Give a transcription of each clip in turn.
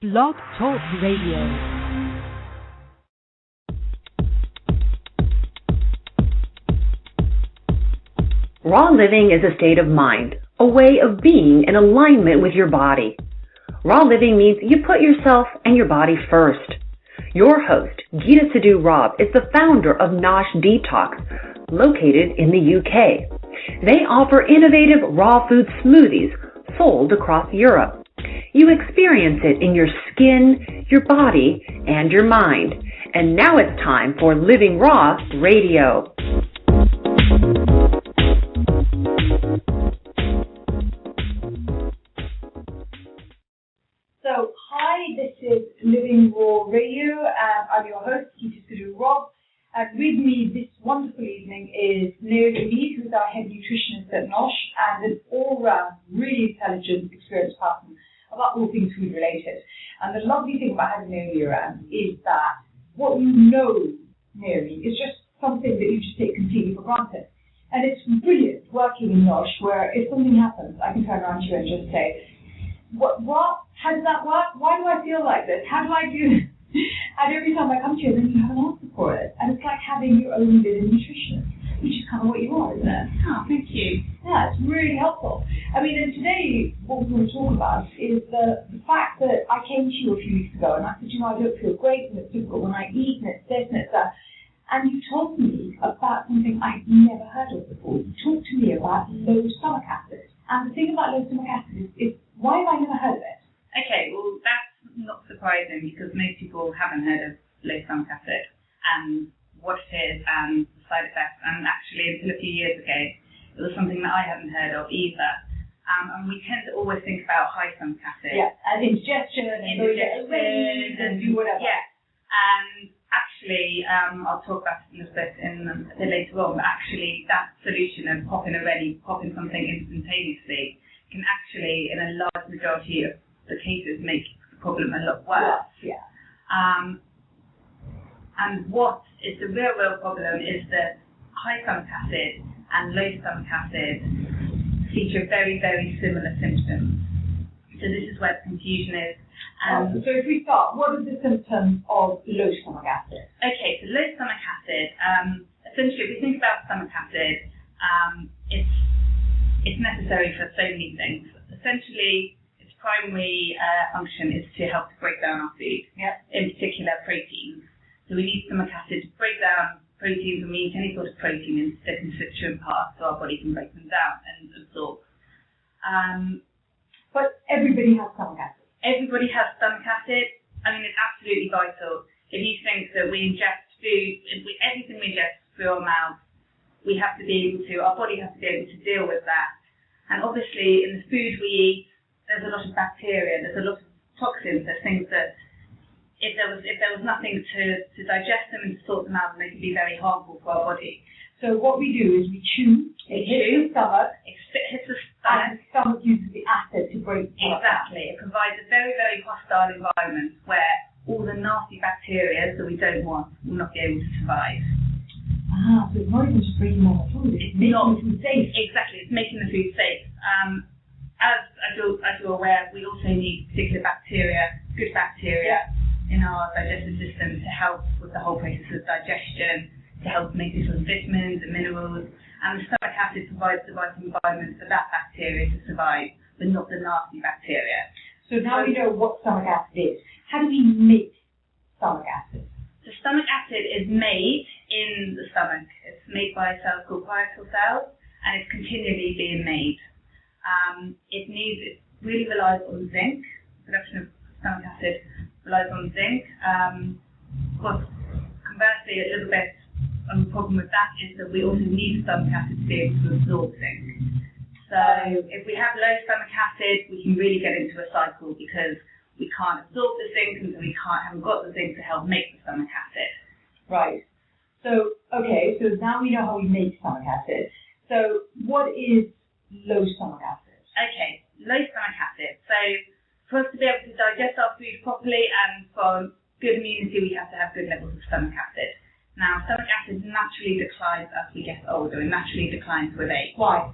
Blog Talk Radio. Raw living is a state of mind, a way of being in alignment with your body. Raw living means you put yourself and your body first. Your host, Sidhu-Robb, is the founder of Nosh Detox, located in the UK. They offer innovative raw food smoothies sold across Europe. You experience it in your skin, your body, and your mind. And now it's time for Living Raw Radio. So, hi, this is Living Raw Radio, and I'm your host, Sidhu-Robb. And with me this wonderful evening is Naomi Mead, who's our head nutritionist at Nosh, and an all-round, really intelligent, experienced person about all things food related. And the lovely thing about having Naomi around is that what you know, Naomi, is just something that you just take completely for granted. And it's brilliant working in Nosh, where if something happens, I can turn around to you and just say, what, how does that work? Why do I feel like this? How do I do this? And every time I come to you, then you have an answer for it. And it's like having your own bit of nutritionist, which is kind of what you are, isn't it? Oh, thank you. Yeah, it's really helpful. I mean, and today, what we're going to talk about is the fact that I came to you a few weeks ago, and I said, I don't feel great, and it's difficult when I eat, and it's this, and it's that. And you told me about something I'd never heard of before. You talked to me about low stomach acid. And the thing about low stomach acid is why have I never heard of it? Okay, well, that's not surprising because most people haven't heard of low stomach acid and what it is and the side effects. And actually, until a few years ago, it was something that I hadn't heard of either. And we tend to always think about high stomach acid. Yeah, and indigestion and do whatever. Yeah, and actually, I'll talk about it a bit later on, but actually that solution of popping something instantaneously can actually, in a large majority of the cases, make the problem a lot worse. Yeah. And what is the real problem is that high stomach acid and low stomach acid feature very, very similar symptoms. So this is where the confusion is. So if we start, what are the symptoms of low stomach acid? Okay, so low stomach acid, essentially, if we think about stomach acid, it's necessary for so many things. Essentially, its primary function is to help to break down our food, in particular proteins. So we need stomach acid to break down proteins, and we need any sort of protein into the constituent parts so our body can break them down and absorb. But everybody has stomach acid. Everybody has stomach acid. I mean, it's absolutely vital. If you think that we ingest food, everything we ingest through our mouth, our body has to be able to deal with that. And obviously, in the food we eat, there's a lot of bacteria, there's a lot of toxins, there's things that if there was nothing to digest them and to sort them out, then they could be very harmful for our body. So what we do is we chew, it hits the stomach, and the stomach uses the acid to break it. Exactly. It provides a very, very hostile environment where all the nasty bacteria that we don't want will not be able to survive. So it's not even just breaking down the food, it's making the food safe. Exactly, it's making the food safe. As you're aware, we also need particular bacteria, good bacteria, in our digestive system to help with the whole process of digestion, to help make these sort of vitamins and minerals. And the stomach acid provides the right environment for that bacteria to survive, but not the nasty bacteria. So now we know what stomach acid is. How do we make stomach acid? So stomach acid is made in the stomach. It's made by cells called parietal cells, and it's continually being made. It really relies on zinc. Production of stomach acid relies on zinc. Of course, conversely, a little bit of a problem with that is that we also need stomach acid to be able to absorb zinc. So if we have low stomach acid, we can really get into a cycle because we can't absorb the zinc and so we haven't got the zinc to help make the stomach acid. Right. So, okay, so now we know how we make stomach acid. So what is low stomach acid? Okay, low stomach acid. So for us to be able to digest our food properly and for good immunity, we have to have good levels of stomach acid. Now, stomach acid naturally declines as we get older and naturally declines with age. Why?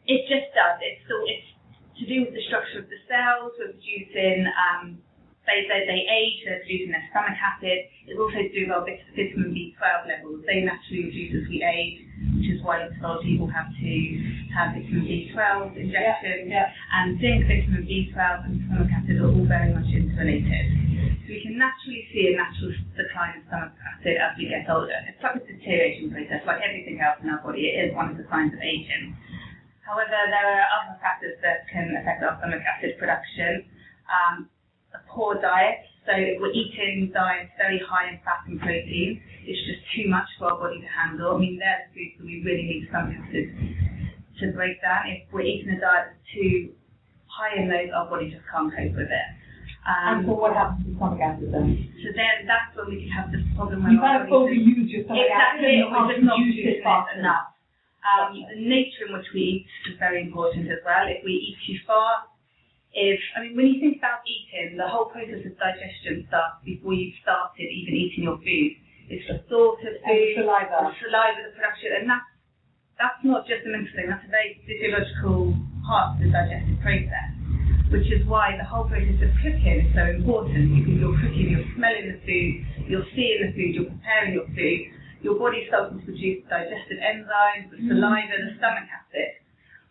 It just does. It's to do with the structure of the cells. We're producing they age, they're producing their stomach acid. It's also to do with our vitamin B12 levels. They naturally reduce as we age, which is why a lot of people have to have vitamin B12 injections. And zinc, vitamin B12 and stomach acid are all very much interrelated. So we can naturally see a natural decline in stomach acid as we get older. It's like a deterioration process, like everything else in our body. It is one of the signs of aging. However, there are other factors that can affect our stomach acid production. A poor diet, so if we're eating diets very high in fat and protein, it's just too much for our body to handle. I mean, they're the foods that we really need stomach acid to break down. If we're eating a diet that's too high in those, our body just can't cope with it. And so what happens to stomach acid then? So then that's when we can have this problem when you kind of overuse your stomach acid and you can't produce it fast enough. The nature in which we eat is very important as well. If we eat too fast, when you think about eating, the whole process of digestion starts before you've started even eating your food. It's the thought of food, the production, and that's not just a mental thing, that's a very physiological part of the digestive process, which is why the whole process of cooking is so important, because you're cooking, you're smelling the food, you're seeing the food, you're preparing your food, your body's starting to produce digestive enzymes, the saliva, the stomach acid.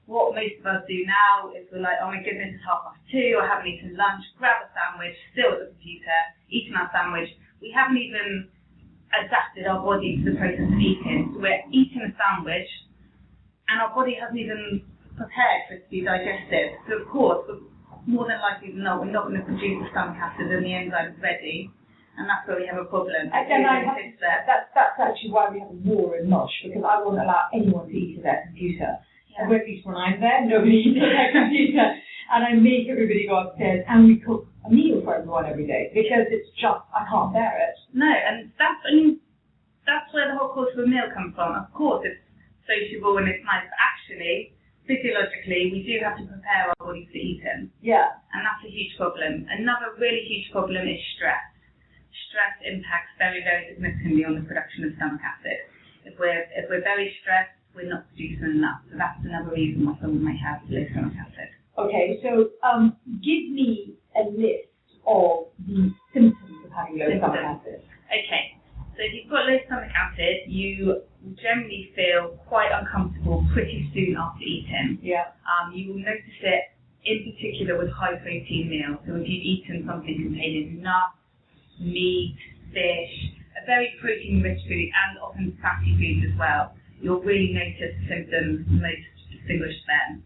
What most of us do now is we're like, oh my goodness, it's 2:30, I haven't eaten lunch, grab a sandwich, still at the computer, eating our sandwich. We haven't even adapted our body to the process of eating. So we're eating a sandwich and our body hasn't even prepared for it to be digested. So of course, more than likely than not, we're not going to produce the stomach acid and the enzymes ready. And that's where we have a problem. That's actually why we have a war in Nosh, because I won't allow anyone to eat at their computer. Or at least when I'm there, nobody eats at their computer. And I make everybody go upstairs and we cook a meal for everyone every day because it's just, I can't bear it. No, and that's where the whole course of a meal comes from. Of course, it's sociable and it's nice, but actually, physiologically, we do have to prepare our bodies for eating. Yeah. And that's a huge problem. Another really huge problem is stress. Stress impacts very, very significantly on the production of stomach acid. If we're very stressed, we're not producing enough. So that's another reason why someone might have low stomach acid. Okay, so give me a list of the symptoms of having low stomach acid. Okay, so if you've got low stomach acid, you generally feel quite uncomfortable pretty soon after eating. Yeah. You will notice it in particular with high protein meals. So if you've eaten something containing nuts, meat, fish, a very protein-rich food, and often fatty foods as well, you'll really notice symptoms most distinguished then.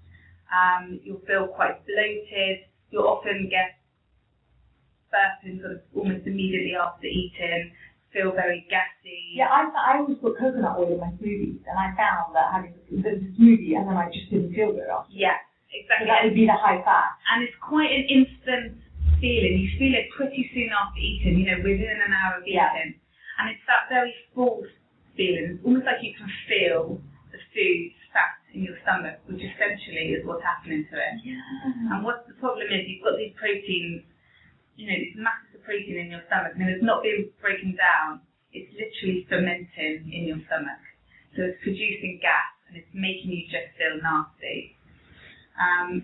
You'll feel quite bloated. You'll often get burping sort of almost immediately after eating, feel very gassy. Yeah, I always put coconut oil in my smoothies, and I found that having the smoothie, and then I just didn't feel good after. Yeah, exactly. So that would be the high fat. And it's quite an instant feeling. You feel it pretty soon after eating, within an hour of eating. And it's that very full feeling. It's almost like you can feel the food fat in your stomach, which essentially is what's happening to it. Yeah. And what the problem is, you've got these proteins, these masses of protein in your stomach, and it's not being broken down. It's literally fermenting in your stomach. So it's producing gas, and it's making you just feel nasty.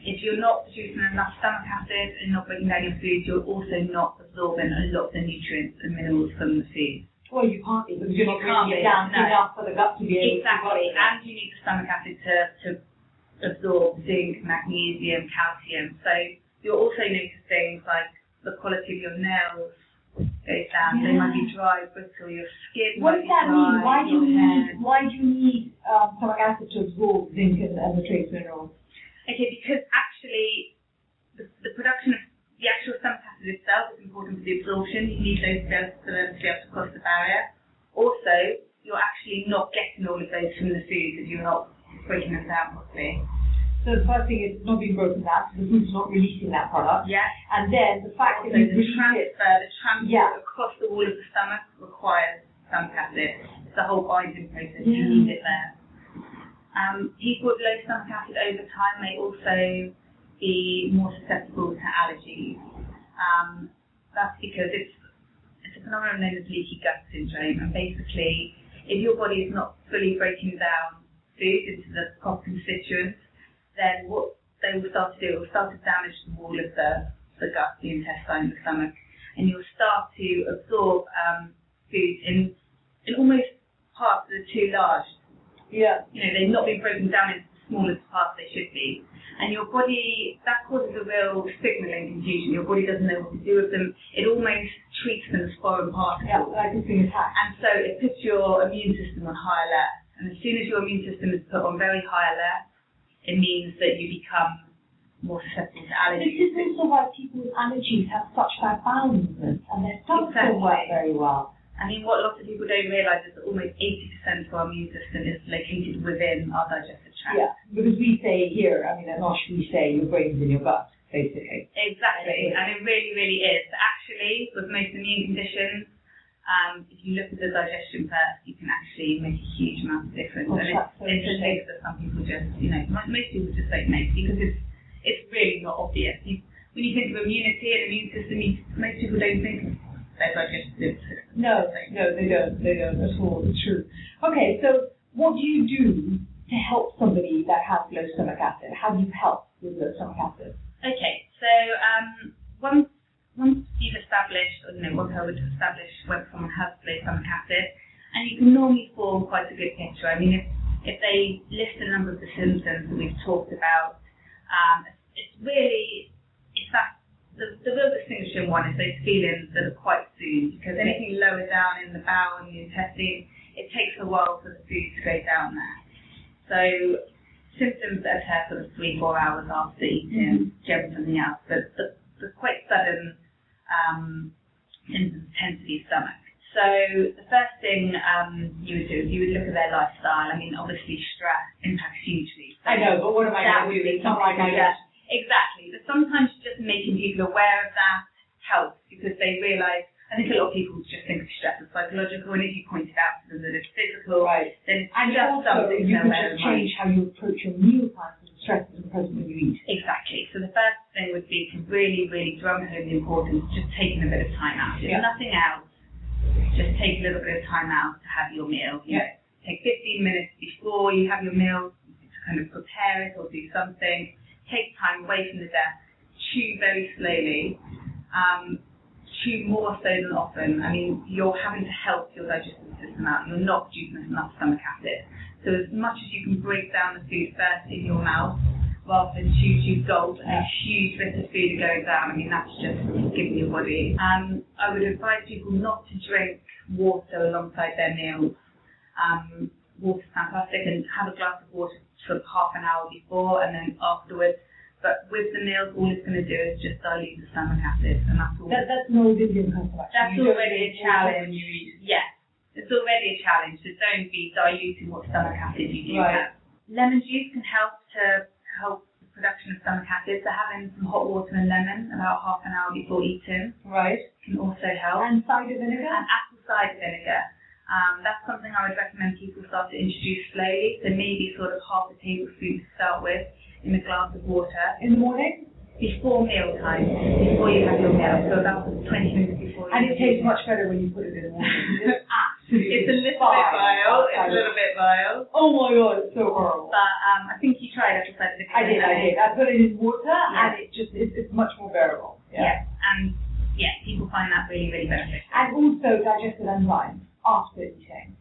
If you're not producing enough stomach acid and not breaking down your food, you're also not absorbing a lot of the nutrients and minerals from the food. Well, you can't be, because you're not breaking it down enough for the gut to be able to. Exactly, and you need the stomach acid to absorb zinc, magnesium, calcium. So you'll also notice things like the quality of your nails goes down. They might be dry, brittle, your skin What might does that be dry. mean? Why do you need stomach acid to absorb zinc and the trace minerals? Okay, because actually the production of the actual stomach acid itself is important for the absorption. You need those cells to be able to cross the barrier. Also, you're actually not getting all of those from the food if you're not breaking them down properly. So the first thing is it's not being broken down, so the food's not releasing that product. Yeah. And then the fact that the you transfer across the wall of the stomach requires stomach acid. It's the whole binding process. You need it there. People with low stomach acid over time may also be more susceptible to allergies. That's because it's a phenomenon known as leaky gut syndrome, and basically if your body is not fully breaking down food into the proper constituents, then what they will start to do, it will start to damage the wall of the gut, the intestine, the stomach, and you'll start to absorb food in almost parts that are too large. Yeah. They've not been broken down into the smallest parts they should be. And your body, that causes a real signalling confusion. Your body doesn't know what to do with them. It almost treats them as foreign particles. Yeah, like it's being attacked. And so it puts your immune system on high alert. And as soon as your immune system is put on very high alert, it means that you become more susceptible to allergies. This is also why people with allergies have such bad bowel movements and their stomach don't work very well. I mean, what lots of people don't realise is that almost 80% of our immune system is located within our digestive tract. Yeah, because we say here, I mean, at Nosh, we say your brain's in your gut, basically. Exactly, and it really, really is. But actually, with most immune conditions, if you look at the digestion first, you can actually make a huge amount of difference. Oh, and it's a thing that some people just, most people just don't know because it's really not obvious. When you think of immunity and immune system, most people don't think of their digestive system. No, they don't at all. It's true. Okay, so what do you do to help somebody that has low stomach acid? How do you help with low stomach acid? Okay, so once you've established, once I would establish whether someone has low stomach acid, and you can normally form quite a good picture. I mean, if they list a number of the symptoms that we've talked about, the real distinguishing one is those feelings that are quite soon, because anything lower down in the bowel and the intestine, it takes a while for the food to go down there. So symptoms that occur sort of 3-4 hours after eating, generally something else, but the quite sudden symptoms tend to be stomach. So the first thing you would do is you would look at their lifestyle. I mean, obviously stress impacts hugely. So I know, but what am I going to do? It's not like I just... Exactly, but sometimes just making people aware of that helps because they realise, I think a lot of people just think of stress as psychological, and if you pointed out to them that it's physical, right, then it's and just also something you they're can aware just of. change how you approach your meal times and the stress isn't present when you eat. Exactly, so the first thing would be to really, really drum home the importance of just taking a bit of time out. If nothing else, just take a little bit of time out to have your meal. Take 15 minutes before you have your meal to kind of prepare it or do something. Take time away from the desk, chew very slowly, chew more so than often. I mean, you're having to help your digestive system out. You're not producing enough stomach acid. So as much as you can break down the food first in your mouth, rather than chew, gulp, and a huge bit of food going down, I mean, that's just giving your body. I would advise people not to drink water alongside their meals. Water's fantastic, and have a glass of water sort of half an hour before and then afterwards. But with the meals, all it's going to do is just dilute the stomach acid, and that's all. That's no Indian custom. That's already a challenge. Yes, it's already a challenge. So don't be diluting what stomach acid you do have. Lemon juice can help the production of stomach acid. So having some hot water and lemon about half an hour before eating can also help. And cider vinegar? And apple cider vinegar. That's something I would recommend people start to introduce slowly. So maybe sort of half a tablespoon to start with in a glass of water. In the morning? Before meal time, before you have your meal. So about 20 minutes before. And it tastes much better when you put it in the morning. It's absolutely It's a little bit vile. It's a little bit vile. Oh my god, it's so horrible. But I think you tried apple cider vinegar. I did. I put it in water and it's much more bearable. Yeah. And people find that really, really beneficial. And also digestive enzymes after eating.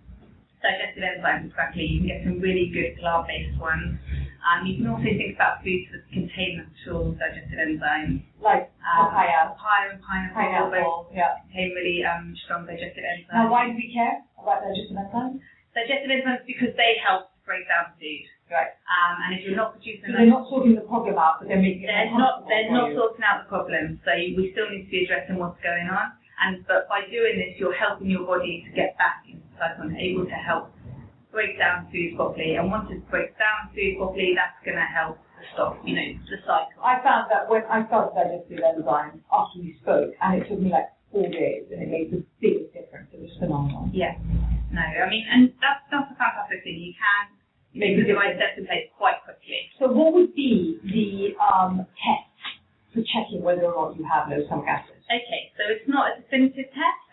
Digestive enzymes, exactly. You can get some really good plant-based ones. You can also think about foods that contain natural digestive enzymes. Like papaya. Papaya and pineapple. Contain really strong digestive enzymes. Now, why do we care about digestive enzymes? Digestive enzymes because they help break down food. Right. And if you're not producing they're not sorting the problem out, but they're making it They're not sorting out the problem. So we still need to be addressing what's going on. But by doing this, you're helping your body to get back into the cycle and able to help break down food properly. And once it breaks down food properly, that's going to help to stop, the cycle. I found that when I started digestive enzymes after we spoke, and it took me like 4 days, and it made the biggest difference. It was phenomenal. Yeah. No, I mean, and that's a fantastic thing. You can make the right steps in place quite quickly. So what would be the test for checking whether or not you have low stomach acid? Okay, so it's not a definitive test,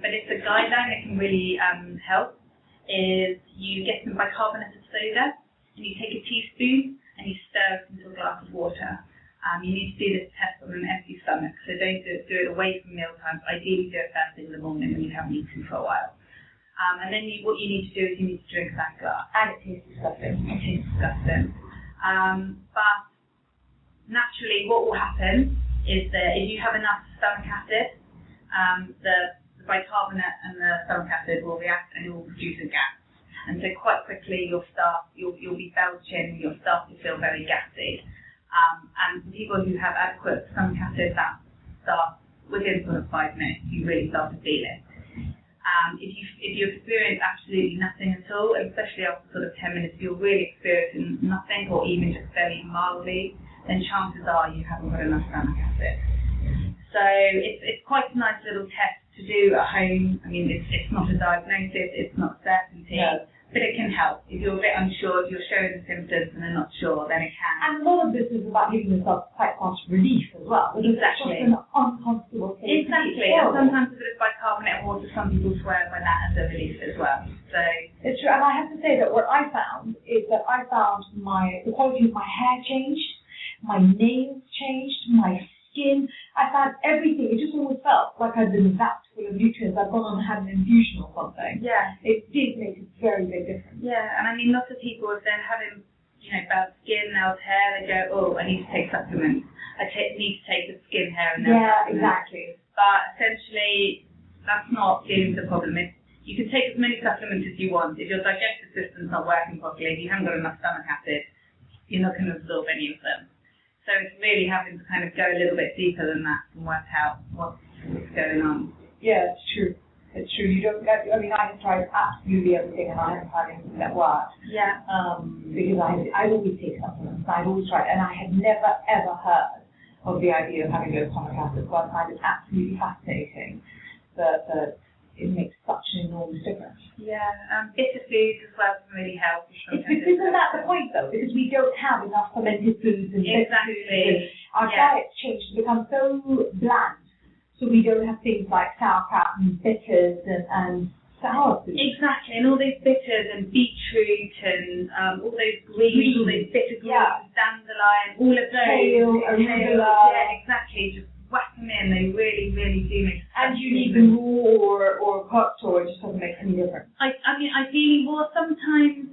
but it's a guideline that can really help. Is you get some bicarbonate of soda and you take a teaspoon and you stir it into a glass of water. You need to do this test on an empty stomach, so don't do it away from meal times. Ideally, do it first thing in the morning when you haven't eaten for a while. And then what you need to do is you need to drink that glass. And it tastes disgusting. It tastes disgusting. But naturally, what will happen is that if you have enough stomach acid, the bicarbonate and the stomach acid will react and it will produce a gas. And so quite quickly you'll be belching, you'll start to feel very gassy. And for people who have adequate stomach acid, that starts within sort of 5 minutes, you really start to feel it. If you experience absolutely nothing at all, especially after sort of 10 minutes, if you're really experiencing nothing or even just very mildly, then chances are you haven't got enough stomach acid. So it's quite a nice little test to do at home. I mean, it's not a diagnosis, it's not certainty. No. But it can help. If you're a bit unsure, if you're showing symptoms and they're not sure, then it can. And a lot of this is about giving yourself quite fast relief as well. Exactly. It's just an uncomfortable thing. Exactly. And sometimes a bit of bicarbonate and water, some people swear by that as a relief as well. So it's true. And I have to say that what I found is that the quality of my hair changed, my nails changed, my skin. I found everything. It just always felt like I'd been zapped full of nutrients. I'd gone on and had an infusion or something. Yeah. It did make a very big difference. Yeah, and I mean, lots of people, if they're having, bad skin, nails, hair, they go, oh, I need to take supplements. I need to take the skin, hair, and nail supplements. Exactly. But essentially, that's not dealing with the problem. You can take as many supplements as you want. If your digestive system's not working properly, if you haven't got enough stomach acid, you're not going to absorb any of them. So it's really having to kind of go a little bit deeper than that and work out what's going on. Yeah, it's true. It's true. You don't get, I have tried absolutely everything and I haven't found anything that worked. Yeah. Because I always take supplements. I'd always tried, and I had never ever heard of the idea of having low stomach acid. So I find it absolutely fascinating that it makes such an enormous difference. Yeah, bitter foods as well can really help. Isn't that the point though? Because we don't have enough fermented foods and exactly. Our diet's changed to become so bland, so we don't have things like sauerkraut and bitters and sour foods. Exactly, and all those bitters and beetroot and all those greens, all those bitter greens, dandelion, all of those. Kale, arugula. Yeah, exactly. Just whack them in. They really, really do make sense. And you need them raw or cooked, or it just doesn't make any difference. I mean, ideally raw sometimes.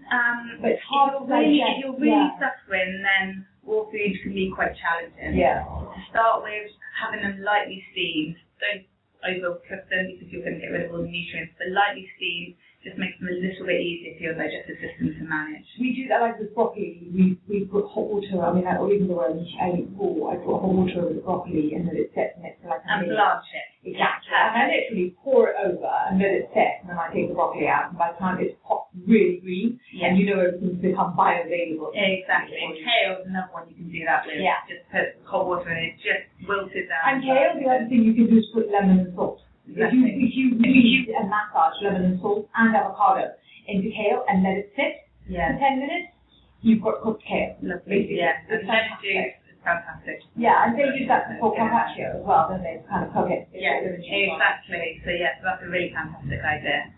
But it's hard to digest. If you're really suffering, then raw foods can be quite challenging. Yeah. To start with, having them lightly steamed. Don't overcook them because you're going to get rid of all the nutrients. But lightly steamed just makes them a little bit easier for your digestive system to manage. We do that like with broccoli. We put hot water. or even the way I eat raw, I put hot water over the broccoli and let it set next to like a and blanch it. Exactly. And I literally pour it over and let it set, and then I take the broccoli out. And by the time it's hot, really green, and everything's become bioavailable. Exactly. And kale is another one you can do that with. Yeah. Just put hot water in it, just wilt it down. And kale, the other thing you can do is put lemon and salt. Exactly. If you knead and massage lemon and salt and avocado into kale and let it sit for 10 minutes, you've got cooked kale. Lovely. Yeah. And lemon juice is fantastic. Yeah, and they use that for carpaccio as well, don't they? Kind of cook it. Yeah, exactly. So yeah, so that's a really fantastic idea.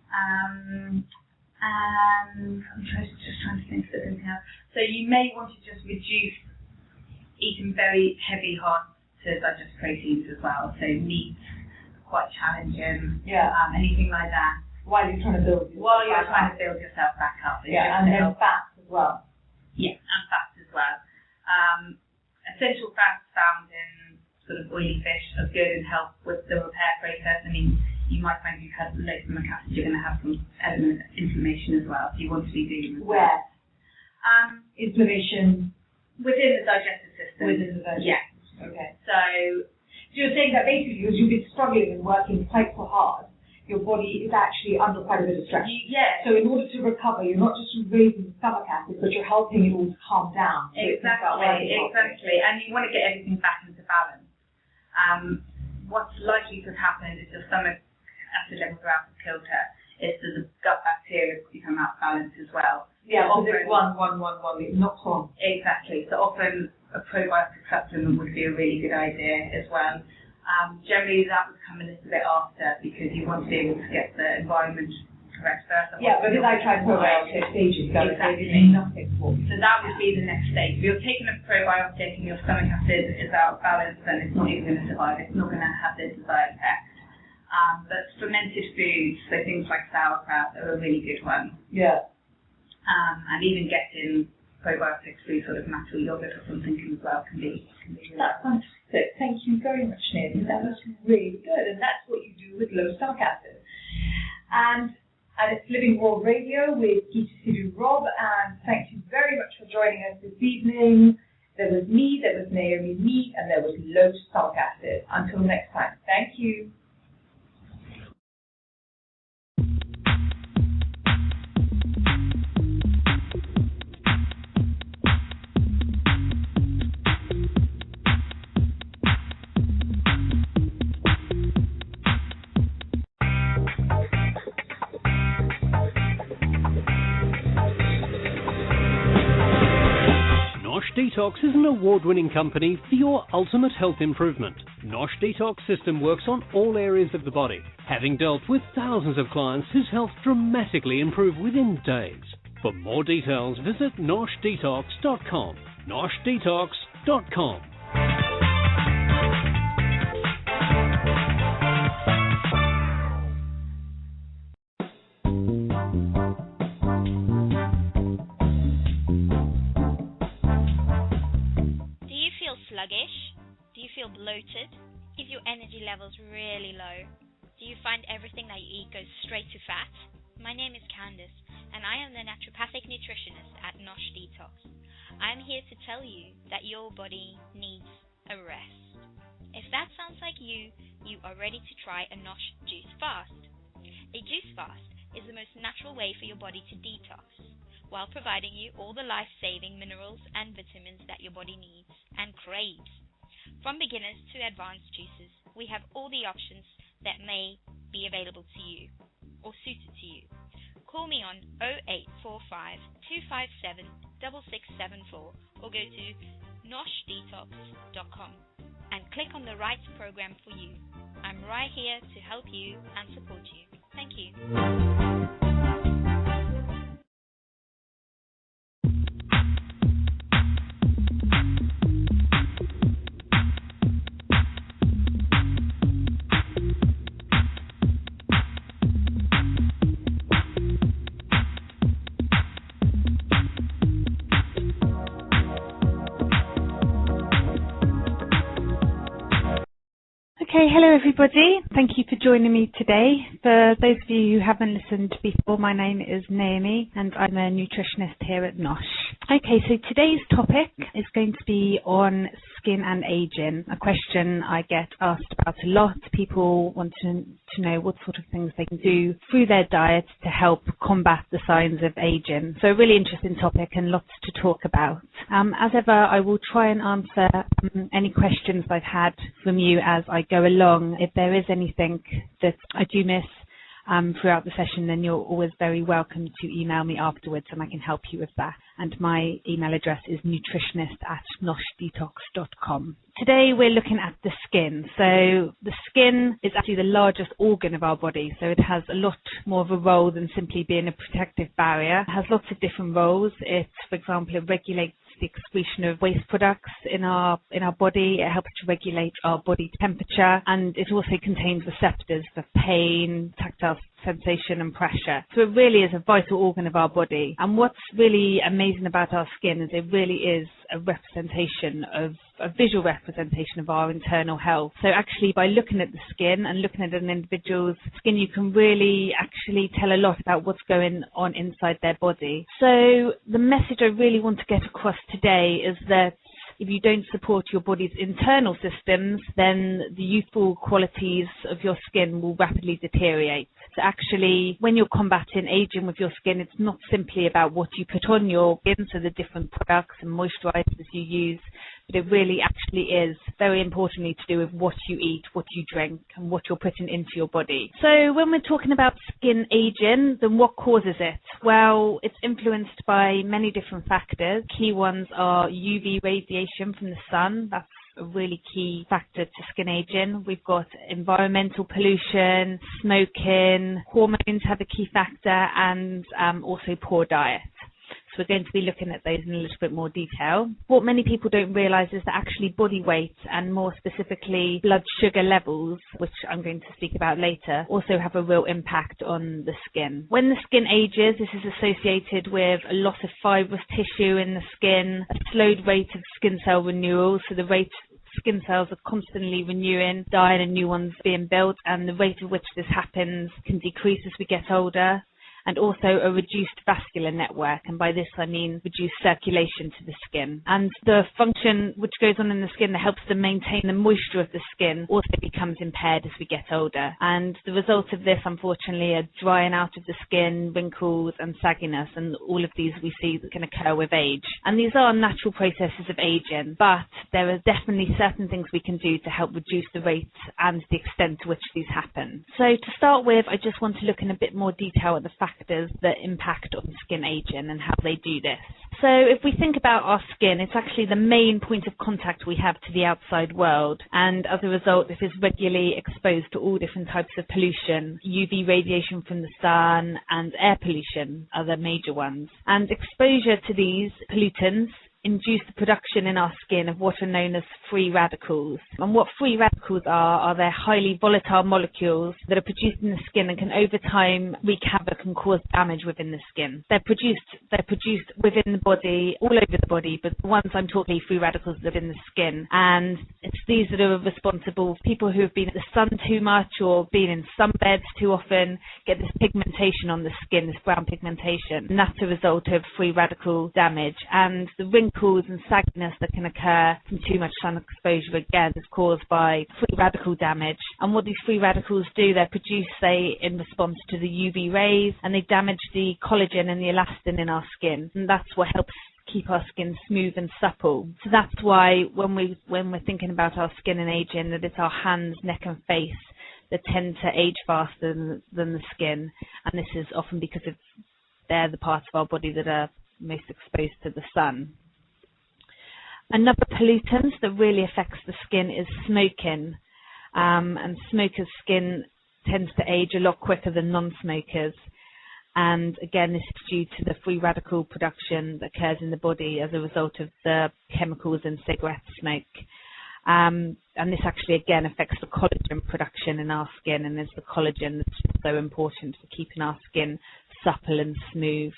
And I'm just trying to think of anything else. So you may want to just reduce eating very heavy, hard to digest proteins as well. So meats are quite challenging. Yeah. Anything like that. While you're trying to build yourself back up. Yeah, and then fats as well. Yeah, and fats as well. Essential fats found in sort of oily fish are good and help with the repair process. I mean, you might find you've had low stomach acid, you're going to have some element of inflammation as well. So you want to be dealing with where? Inflammation within the digestive system. Within the digestive. Yeah. Okay. So you're saying that basically because you've been struggling and working quite so hard, your body is actually under quite a bit of stress. Yeah. So in order to recover, you're not just raising stomach acid, but you're helping it all to calm down. So exactly. And you want to get everything back into balance. What's likely to happen is your stomach acid levels are out of kilter. Is that the gut bacteria become out of balance as well. Yeah, so there's one, it knocks on. Exactly. So often a probiotic supplement would be a really good idea as well. Generally that would come a little bit after because you want to be able to get the environment correct first. Yeah, because I tried probiotics ages ago. Exactly. Nothing for me. So that would be the next stage. If you're taking a probiotic and your stomach acid is out of balance, then it's not even going to survive. It's not going to have the desired effect. But fermented foods, so things like sauerkraut, are a really good one. Yeah. And even getting probiotics through sort of natural yogurt or something as well can be really That's fantastic. Thank you very much, Naomi. That was really good. And that's what you do with low stomach acid. And it's Living Raw Radio with Sidhu-Robb. And thank you very much for joining us this evening. There was me, there was Naomi Mead, and there was low stomach acid. Until next time. Thank you. Detox is an award-winning company for your ultimate health improvement. Nosh Detox system works on all areas of the body, having dealt with thousands of clients whose health dramatically improved within days. For more details, visit noshdetox.com. noshdetox.com. Sluggish? Do you feel bloated? Is your energy levels really low? Do you find everything that you eat goes straight to fat? My name is Candice, and I am the naturopathic nutritionist at Nosh Detox. I am here to tell you that your body needs a rest. If that sounds like you are ready to try a Nosh juice fast. A juice fast is the most natural way for your body to detox, while providing you all the life-saving minerals and vitamins that your body needs and craves. From beginners to advanced juices, we have all the options that may be available to you or suited to you. Call me on 0845 257 6674 or go to noshdetox.com and click on the right program for you. I'm right here to help you and support you. Thank you. Okay, hello everybody. Thank you for joining me today. For those of you who haven't listened before, my name is Naomi and I'm a nutritionist here at Nosh. Okay, so today's topic is going to be on skin and aging, a question I get asked about a lot. People want to know what sort of things they can do through their diet to help combat the signs of aging. So a really interesting topic and lots to talk about. As ever, I will try and answer any questions I've had from you as I go along. If there is anything that I do miss throughout the session, then you're always very welcome to email me afterwards and I can help you with that. And my email address is nutritionist@noshdetox.com. Today we're looking at the skin. So the skin is actually the largest organ of our body, so it has a lot more of a role than simply being a protective barrier. It has lots of different roles. It, for example, it regulates the excretion of waste products in our body. It helps to regulate our body temperature, and it also contains receptors for pain, tactile sensation and pressure. So it really is a vital organ of our body. And what's really amazing about our skin is it really is a visual representation of our internal health. So actually by looking at the skin and looking at an individual's skin, you can really actually tell a lot about what's going on inside their body. So the message I really want to get across today is that if you don't support your body's internal systems, then the youthful qualities of your skin will rapidly deteriorate. So actually, when you're combating aging with your skin, it's not simply about what you put on your skin, so the different products and moisturizers you use, but it really actually is very importantly to do with what you eat, what you drink, and what you're putting into your body. So when we're talking about skin aging, then what causes it? Well, it's influenced by many different factors. Key ones are UV radiation from the sun. That's a really key factor to skin aging. We've got environmental pollution, smoking, hormones have a key factor, and also poor diet. So we're going to be looking at those in a little bit more detail. What many people don't realise is that actually body weight, and more specifically blood sugar levels, which I'm going to speak about later, also have a real impact on the skin. When the skin ages, this is associated with a loss of fibrous tissue in the skin, a slowed rate of skin cell renewal, so the rate skin cells are constantly renewing, dying and new ones being built, and the rate at which this happens can decrease as we get older. And also a reduced vascular network, and by this I mean reduced circulation to the skin. And the function which goes on in the skin that helps to maintain the moisture of the skin also becomes impaired as we get older. And the result of this, unfortunately, are drying out of the skin, wrinkles and sagginess, and all of these we see that can occur with age. And these are natural processes of aging, but there are definitely certain things we can do to help reduce the rate and the extent to which these happen. So to start with, I just want to look in a bit more detail at the factors that impact on skin aging and how they do this. So if we think about our skin, it's actually the main point of contact we have to the outside world, and as a result it is regularly exposed to all different types of pollution. UV radiation from the sun and air pollution are the major ones, and exposure to these pollutants induce the production in our skin of what are known as free radicals. And what free radicals are they're highly volatile molecules that are produced in the skin and can over time wreak havoc and cause damage within the skin. They're produced within the body, all over the body, but the ones I'm talking free radicals live in the skin. And it's these that are responsible. People who have been in the sun too much or been in sunbeds too often get this pigmentation on the skin, this brown pigmentation, and that's a result of free radical damage. And the wrinkles and sagginess that can occur from too much sun exposure, again, is caused by free radical damage. And what these free radicals do, they're produced, say, in response to the UV rays, and they damage the collagen and the elastin in our skin. And that's what helps keep our skin smooth and supple. So that's why when we're thinking about our skin and aging, that it's our hands, neck and face that tend to age faster than the skin. And this is often because they're the parts of our body that are most exposed to the sun. Another pollutant that really affects the skin is smoking, and smokers' skin tends to age a lot quicker than non-smokers. And again, this is due to the free radical production that occurs in the body as a result of the chemicals in cigarette smoke. And this actually again affects the collagen production in our skin, and it's the collagen that's so important for keeping our skin supple and smooth.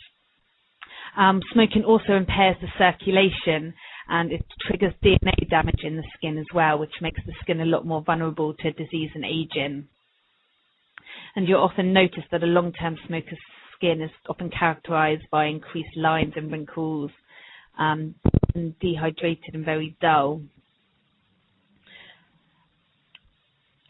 Smoking also impairs the circulation, and it triggers DNA damage in the skin as well, which makes the skin a lot more vulnerable to disease and aging. And you'll often notice that a long-term smoker's skin is often characterized by increased lines and wrinkles, and dehydrated and very dull.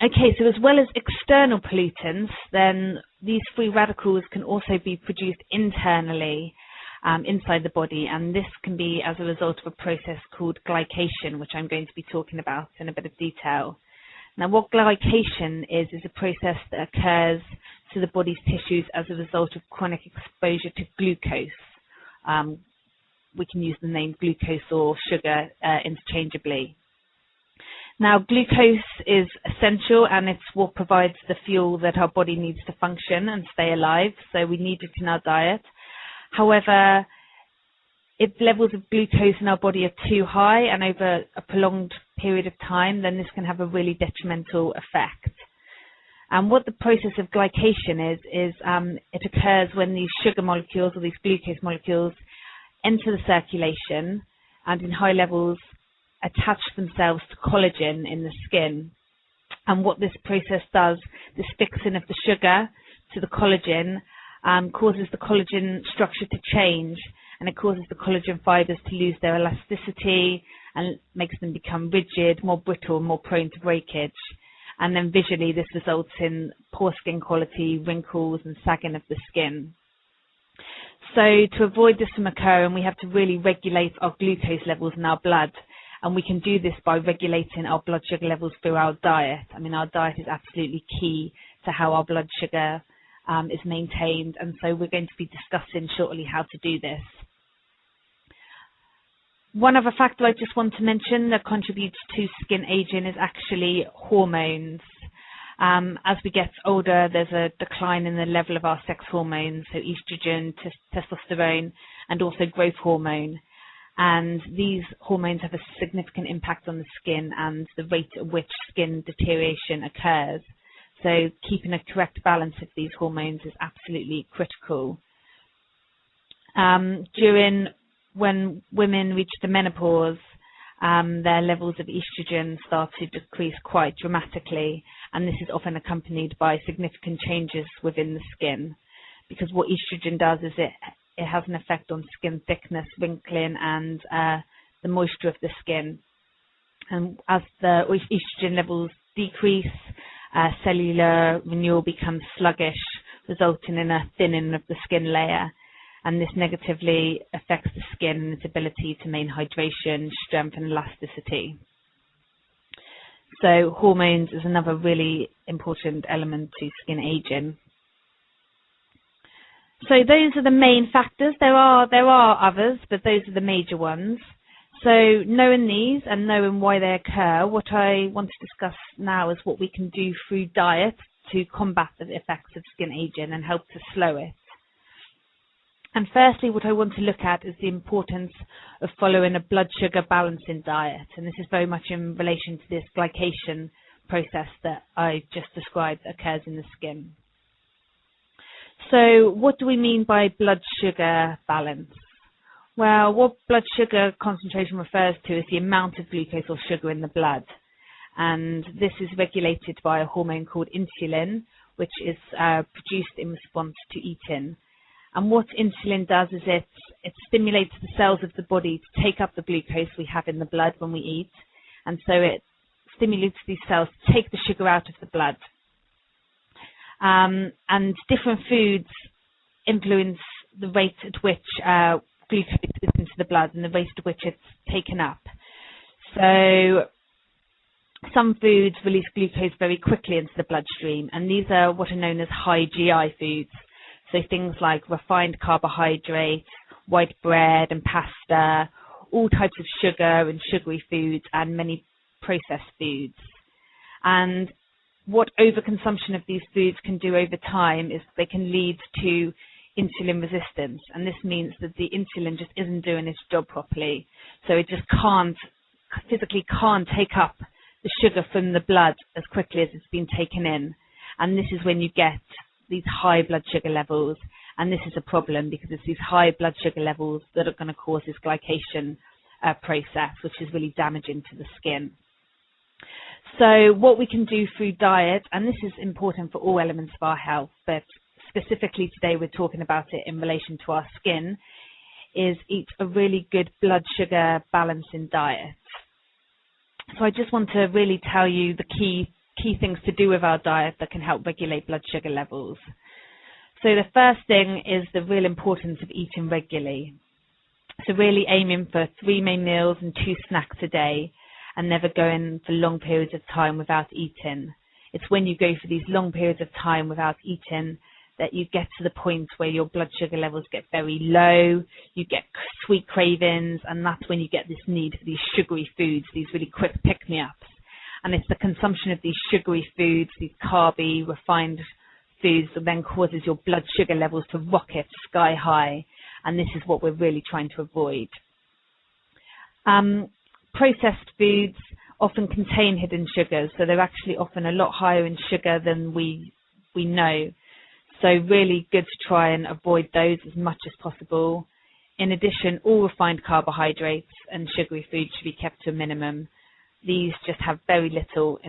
Okay, so as well as external pollutants, then these free radicals can also be produced internally, inside the body, and this can be as a result of a process called glycation, which I'm going to be talking about in a bit of detail. Now, what glycation is a process that occurs to the body's tissues as a result of chronic exposure to glucose. We can use the name glucose or sugar interchangeably. Now, glucose is essential, and it's what provides the fuel that our body needs to function and stay alive, so we need it in our diet. However, if levels of glucose in our body are too high and over a prolonged period of time, then this can have a really detrimental effect. And what the process of glycation is it occurs when these sugar molecules or these glucose molecules enter the circulation and in high levels attach themselves to collagen in the skin. And what this process does, this fixing of the sugar to the collagen, causes the collagen structure to change, and it causes the collagen fibers to lose their elasticity and makes them become rigid, more brittle, more prone to breakage. And then visually this results in poor skin quality, wrinkles and sagging of the skin. So to avoid this from occurring, we have to really regulate our glucose levels in our blood, and we can do this by regulating our blood sugar levels through our diet. I mean, our diet is absolutely key to how our blood sugar is maintained, and so we're going to be discussing shortly how to do this. One other factor I just want to mention that contributes to skin aging is actually hormones. As we get older, there's a decline in the level of our sex hormones, so estrogen, testosterone, and also growth hormone. And these hormones have a significant impact on the skin and the rate at which skin deterioration occurs. So keeping a correct balance of these hormones is absolutely critical. When women reach the menopause, their levels of estrogen start to decrease quite dramatically, and this is often accompanied by significant changes within the skin, because what estrogen does is it has an effect on skin thickness, wrinkling, and the moisture of the skin. And as the estrogen levels decrease, cellular renewal becomes sluggish, resulting in a thinning of the skin layer. And this negatively affects the skin and its ability to maintain hydration, strength, and elasticity. So hormones is another really important element to skin aging. So those are the main factors. There are others, but those are the major ones. So knowing these and knowing why they occur, what I want to discuss now is what we can do through diet to combat the effects of skin aging and help to slow it. And firstly, what I want to look at is the importance of following a blood sugar balancing diet. And this is very much in relation to this glycation process that I just described that occurs in the skin. So what do we mean by blood sugar balance? Well, what blood sugar concentration refers to is the amount of glucose or sugar in the blood. And this is regulated by a hormone called insulin, which is produced in response to eating. And what insulin does is it stimulates the cells of the body to take up the glucose we have in the blood when we eat. And so it stimulates these cells to take the sugar out of the blood. And different foods influence the rate at which glucose is into the blood and the rate at which it's taken up. So some foods release glucose very quickly into the bloodstream, and these are what are known as high GI foods. So things like refined carbohydrates, white bread and pasta, all types of sugar and sugary foods, and many processed foods. And what overconsumption of these foods can do over time is they can lead to insulin resistance. And this means that the insulin just isn't doing its job properly. So it just physically can't take up the sugar from the blood as quickly as it's been taken in. And this is when you get these high blood sugar levels, and this is a problem because it's these high blood sugar levels that are going to cause this glycation process, which is really damaging to the skin. So what we can do through diet, and this is important for all elements of our health, but specifically today we're talking about it in relation to our skin, is eat a really good blood sugar balancing diet. So I just want to really tell you the key things to do with our diet that can help regulate blood sugar levels. So the first thing is the real importance of eating regularly. So really aiming for 3 main meals and 2 snacks a day, and never going for long periods of time without eating. It's when you go for these long periods of time without eating that you get to the point where your blood sugar levels get very low, you get sweet cravings, and that's when you get this need for these sugary foods, these really quick pick-me-ups. And it's the consumption of these sugary foods, these carby, refined foods, that then causes your blood sugar levels to rocket sky high. And this is what we're really trying to avoid. Processed foods often contain hidden sugars, so they're actually often a lot higher in sugar than we know. So really good to try and avoid those as much as possible. In addition, all refined carbohydrates and sugary foods should be kept to a minimum. These just have very little,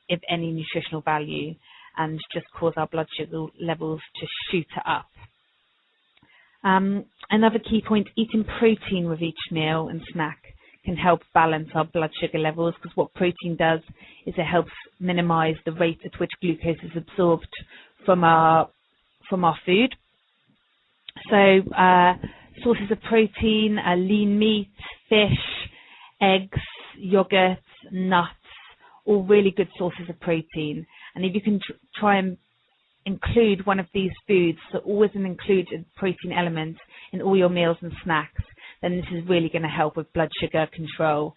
if any, nutritional value, and just cause our blood sugar levels to shoot up. Another key point, eating protein with each meal and snack can help balance our blood sugar levels, because what protein does is it helps minimize the rate at which glucose is absorbed from our food. So sources of protein are lean meat, fish, eggs, yogurt, nuts, all really good sources of protein. And if you can try and include one of these foods, so always include a protein element in all your meals and snacks, then this is really going to help with blood sugar control.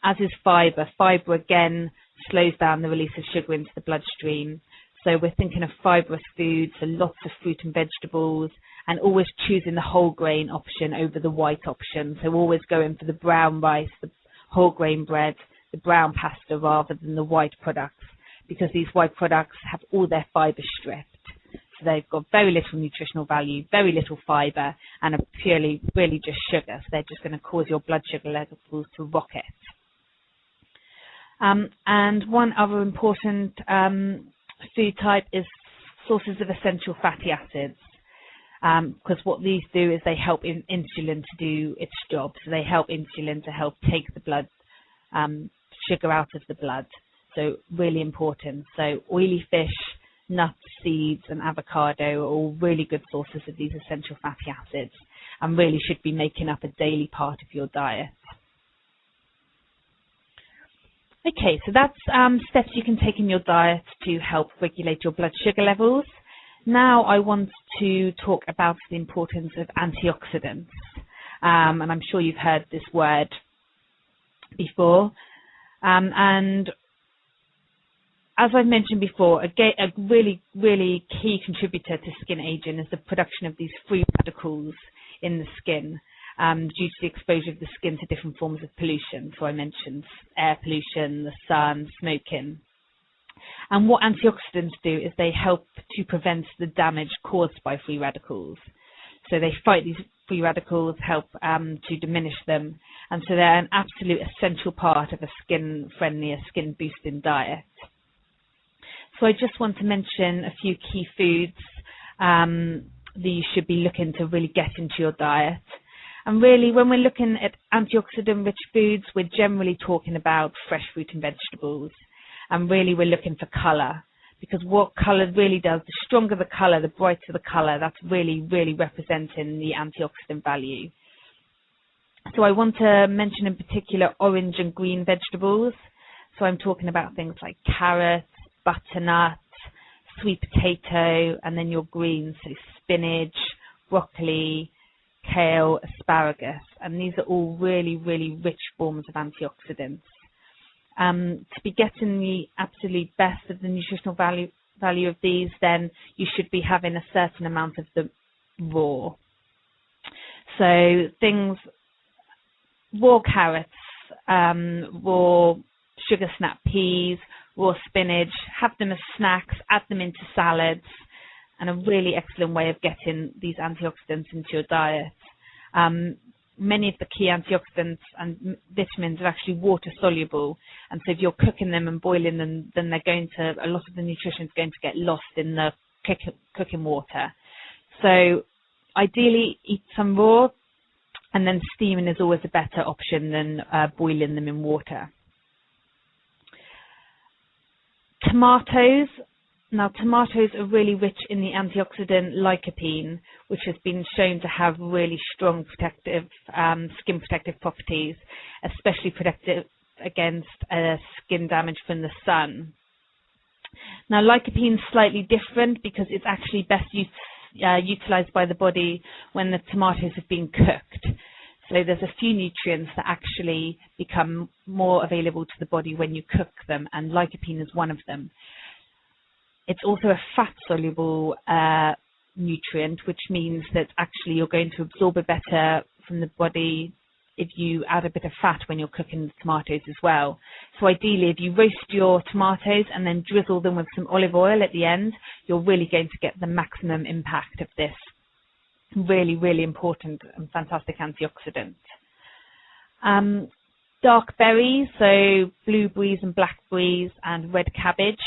As is fibre. Fibre, again, slows down the release of sugar into the bloodstream. So we're thinking of fibrous foods, so lots of fruit and vegetables, and always choosing the whole grain option over the white option. So always going for the brown rice, the whole grain bread, the brown pasta rather than the white products, because these white products have all their fibre stripped. So they've got very little nutritional value, very little fibre, and are purely really just sugar. So they're just going to cause your blood sugar levels to rocket. And one other important food type is sources of essential fatty acids, because what these do is they help insulin to do its job. So they help insulin to help take the blood sugar out of the blood. So really important. So oily fish, nuts, seeds and avocado are all really good sources of these essential fatty acids and really should be making up a daily part of your diet. Okay, so that's steps you can take in your diet to help regulate your blood sugar levels. Now I want to talk about the importance of antioxidants. And I'm sure you've heard this word before. And as I've mentioned before, a really, really key contributor to skin aging is the production of these free radicals in the skin. Due to the exposure of the skin to different forms of pollution. So I mentioned air pollution, the sun, smoking. And what antioxidants do is they help to prevent the damage caused by free radicals. So they fight these free radicals, help to diminish them. And so they're an absolute essential part of a skin-friendly, a skin-boosting diet. So I just want to mention a few key foods that you should be looking to really get into your diet. And really, when we're looking at antioxidant-rich foods, we're generally talking about fresh fruit and vegetables. And really, we're looking for colour. Because what colour really does, the stronger the colour, the brighter the colour, that's really, really representing the antioxidant value. So I want to mention in particular orange and green vegetables. So I'm talking about things like carrots, butternut, sweet potato, and then your greens, so spinach, broccoli, kale, asparagus, and these are all really, really rich forms of antioxidants. To be getting the absolute best of the nutritional value of these, then you should be having a certain amount of them raw. So things, raw carrots, raw sugar snap peas, raw spinach, have them as snacks, add them into salads, and a really excellent way of getting these antioxidants into your diet. Many of the key antioxidants and vitamins are actually water soluble, and so if you're cooking them and boiling them, then a lot of the nutrition is going to get lost in the cooking water. So ideally eat some raw, and then steaming is always a better option than boiling them in water. Tomatoes. Now, tomatoes are really rich in the antioxidant lycopene, which has been shown to have really strong protective, skin protective properties, especially protective against skin damage from the sun. Now, lycopene is slightly different because it's actually best utilized by the body when the tomatoes have been cooked. So there's a few nutrients that actually become more available to the body when you cook them, and lycopene is one of them. It's also a fat-soluble nutrient, which means that actually you're going to absorb it better from the body if you add a bit of fat when you're cooking the tomatoes as well. So ideally, if you roast your tomatoes and then drizzle them with some olive oil at the end, you're really going to get the maximum impact of this really, really important and fantastic antioxidant. Dark berries, so blueberries and blackberries and red cabbage.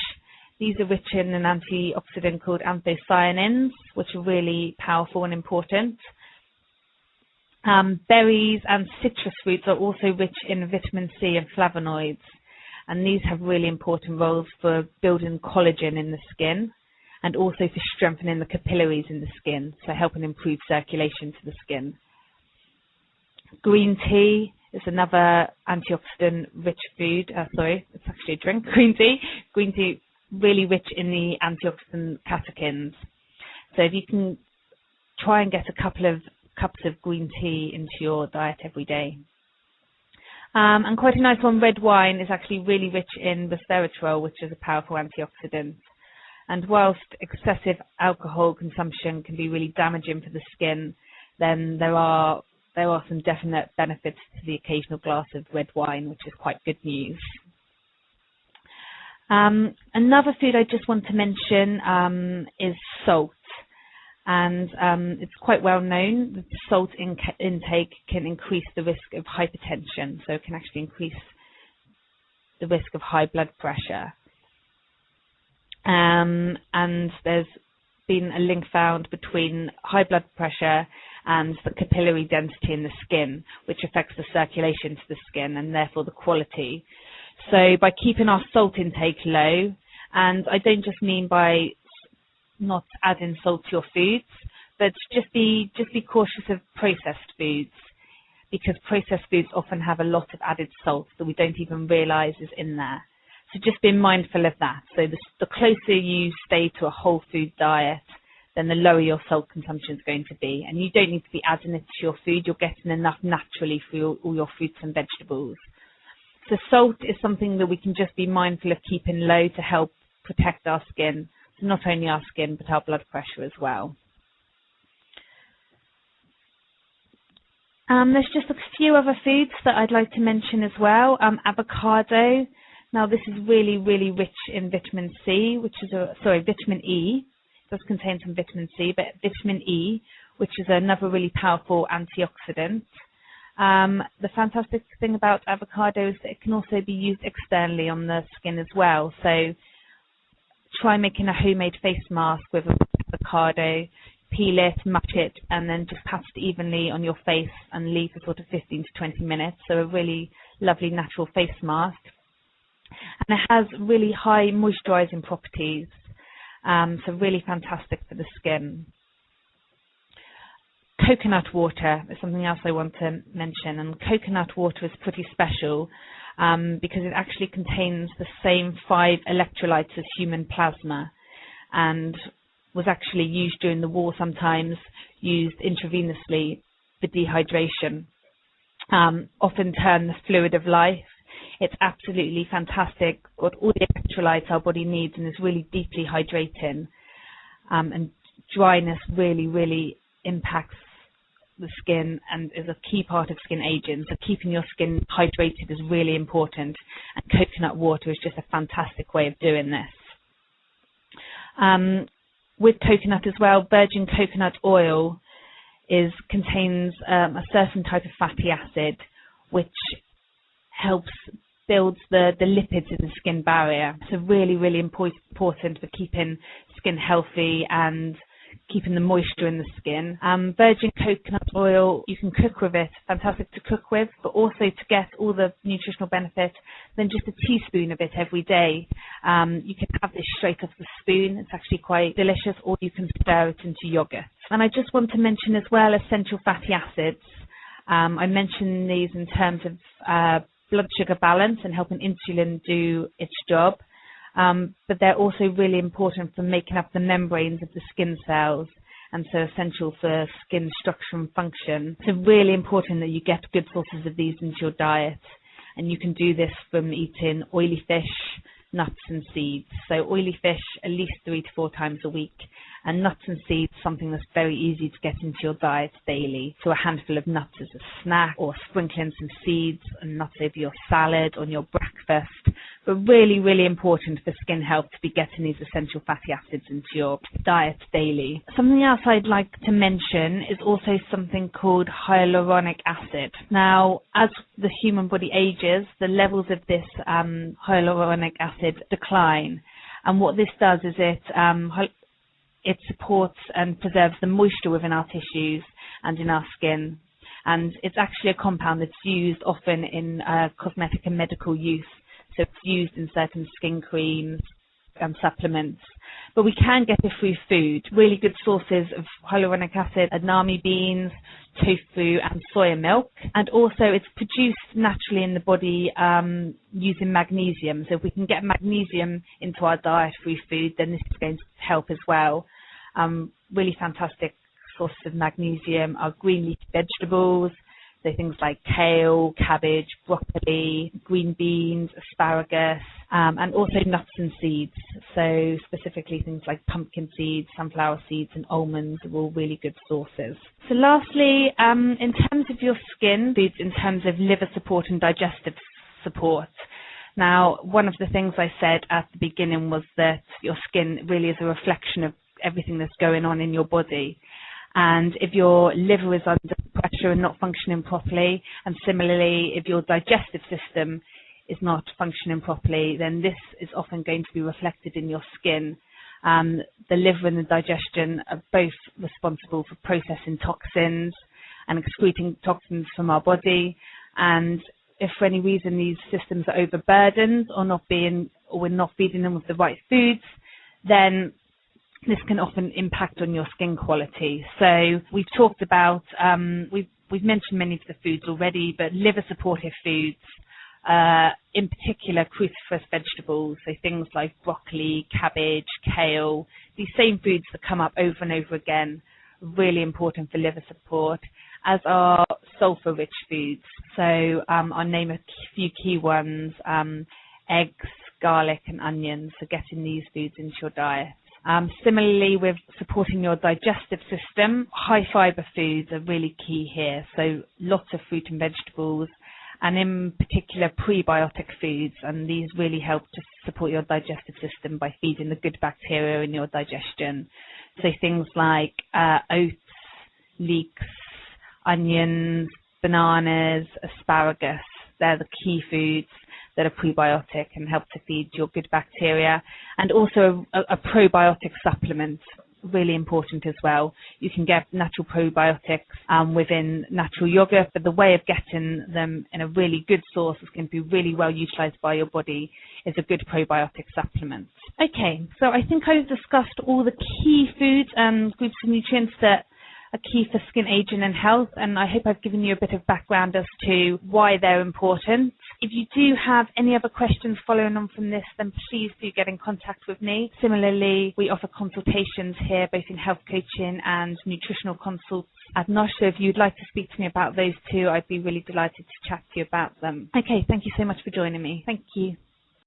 These are rich in an antioxidant called anthocyanins, which are really powerful and important. Berries and citrus fruits are also rich in vitamin C and flavonoids, and these have really important roles for building collagen in the skin and also for strengthening the capillaries in the skin, so helping improve circulation to the skin. Green tea is another antioxidant-rich food. It's actually a drink, green tea. Green tea, really rich in the antioxidant catechins. So if you can try and get a couple of cups of green tea into your diet every day. And quite a nice one, red wine is actually really rich in resveratrol, which is a powerful antioxidant. And whilst excessive alcohol consumption can be really damaging for the skin, then there are some definite benefits to the occasional glass of red wine, which is quite good news. Another food I just want to mention is salt. And it's quite well known that salt intake can increase the risk of hypertension, so it can actually increase the risk of high blood pressure. And there's been a link found between high blood pressure and the capillary density in the skin, which affects the circulation to the skin and therefore the quality. So by keeping our salt intake low, and I don't just mean by not adding salt to your foods, but just be cautious of processed foods, because processed foods often have a lot of added salt that we don't even realise is in there. So just be mindful of that. So the closer you stay to a whole food diet, then the lower your salt consumption is going to be. And you don't need to be adding it to your food. You're getting enough naturally for all your fruits and vegetables. So salt is something that we can just be mindful of keeping low to help protect our skin. So not only our skin, but our blood pressure as well. There's just a few other foods that I'd like to mention as well. Avocado. Now this is really, really rich in vitamin C, vitamin E. It does contain some vitamin C, but vitamin E, which is another really powerful antioxidant. The fantastic thing about avocado is that it can also be used externally on the skin as well. So try making a homemade face mask with avocado, peel it, mash it, and then just pat it evenly on your face and leave for sort of 15 to 20 minutes. So a really lovely natural face mask. And it has really high moisturising properties, so really fantastic for the skin. Coconut water is something else I want to mention, and coconut water is pretty special because it actually contains the same 5 electrolytes as human plasma, and was actually used during the war, sometimes used intravenously for dehydration, often termed the fluid of life. It's absolutely fantastic, got all the electrolytes our body needs, and is really deeply hydrating. And dryness really, really impacts the skin and is a key part of skin aging. So keeping your skin hydrated is really important, and coconut water is just a fantastic way of doing this. With coconut as well, virgin coconut oil contains a certain type of fatty acid which helps builds the lipids in the skin barrier. So really, really important for keeping skin healthy and keeping the moisture in the skin. Virgin coconut oil, you can cook with it, fantastic to cook with, but also to get all the nutritional benefits, then just a teaspoon of it every day. You can have this straight off the spoon, it's actually quite delicious, or you can stir it into yogurt. And I just want to mention as well essential fatty acids. I mentioned these in terms of blood sugar balance and helping insulin do its job. But they're also really important for making up the membranes of the skin cells, and so essential for skin structure and function. So really important that you get good sources of these into your diet, and you can do this from eating oily fish, nuts and seeds. So oily fish at least 3 to 4 times a week, and nuts and seeds, something that's very easy to get into your diet daily. So a handful of nuts as a snack, or sprinkling some seeds and nuts over your salad, on your breakfast. But really, really important for skin health to be getting these essential fatty acids into your diet daily. Something else I'd like to mention is also something called hyaluronic acid. Now, as the human body ages, the levels of this hyaluronic acid decline. And what this does is it supports and preserves the moisture within our tissues and in our skin. And it's actually a compound that's used often in cosmetic and medical use. So it's used in certain skin creams and supplements. But we can get it through food. Really good sources of hyaluronic acid are Naomi beans, tofu and soya milk. And also it's produced naturally in the body using magnesium. So if we can get magnesium into our diet through food, then this is going to help as well. Really fantastic sources of magnesium are green leafy vegetables, so things like kale, cabbage, broccoli, green beans, asparagus, and also nuts and seeds. So specifically things like pumpkin seeds, sunflower seeds, and almonds are all really good sources. So lastly, in terms of your skin, foods in terms of liver support and digestive support. Now, one of the things I said at the beginning was that your skin really is a reflection of everything that's going on in your body. And if your liver is under pressure and not functioning properly, and similarly, if your digestive system is not functioning properly, then this is often going to be reflected in your skin. The liver and the digestion are both responsible for processing toxins and excreting toxins from our body. And if for any reason these systems are overburdened or we're not feeding them with the right foods, then this can often impact on your skin quality. So we've talked about, we've mentioned many of the foods already, but liver supportive foods, in particular cruciferous vegetables, so things like broccoli, cabbage, kale, these same foods that come up over and over again, really important for liver support, as are sulfur-rich foods. So I'll name a few key ones, eggs, garlic and onions, so getting these foods into your diet. Similarly, with supporting your digestive system, high fibre foods are really key here. So lots of fruit and vegetables, and in particular prebiotic foods, and these really help to support your digestive system by feeding the good bacteria in your digestion. So things like oats, leeks, onions, bananas, asparagus, they're the key foods that are prebiotic and help to feed your good bacteria. And also a probiotic supplement, really important as well. You can get natural probiotics within natural yogurt, but the way of getting them in a really good source is going to be really well utilized by your body is a good probiotic supplement. Okay, so I think I've discussed all the key foods and groups of nutrients that are key for skin aging and health, and I hope I've given you a bit of background as to why they're important. If you do have any other questions following on from this, then please do get in contact with me. Similarly, we offer consultations here, both in health coaching and nutritional consults at NOSH, so if you'd like to speak to me about those two, I'd be really delighted to chat to you about them. Okay, thank you so much for joining me. Thank you.